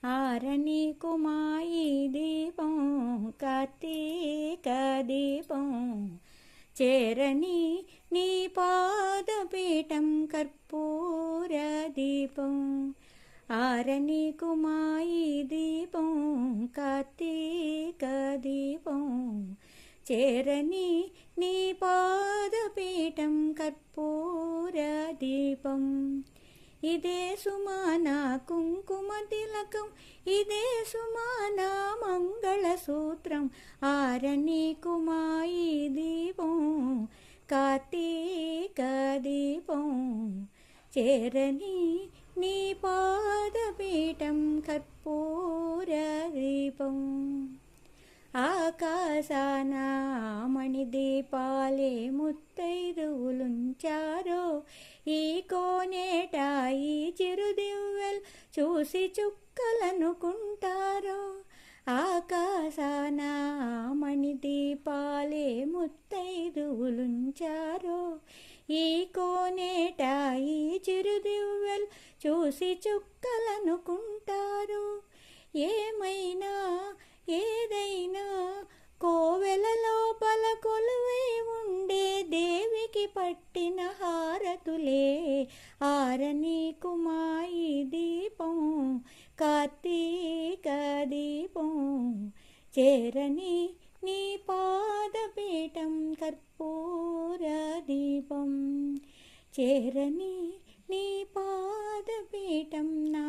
ఆరని కుమాయి దీపం కార్తీక దీపం చేరని నీ పాదపీఠం కర్పూర దీపం ఆరని కుమాయి దీపం కార్తీక దీపం చేరని నీ పాదపీఠం కర్పూర దీపం ఇదే సుమానా కుంకుమ తిలకం ఇదే సుమానా మంగళసూత్రం ఆరని కుమాయి దీపం కార్తీక దీపం చేరని నీ పాదపీఠం కర్పూర దీపం ఆకాశాన మణిదీపాలే ముత్తైదువులుంచారో ఈ కోనేట ఈ చిరుదివ్వెలు చూసి చుక్కలనుకుంటారో ఆకాశాన మణిదీపాలే ముత్తైదువులుంచారో ఈ కోనేట ఈ చిరుదివ్వెలు చూసి చుక్కలనుకుంటారు ఏమైనా ఏదైనా కోవెల లోపల కొలువై ఉండే దేవికి పట్టిన హారతులే ఆరని కుమాయి దీపం కార్తీక దీపం చేరని నీ పాదపీఠం కర్పూర దీపం చేరని నీ పాదపీఠం నా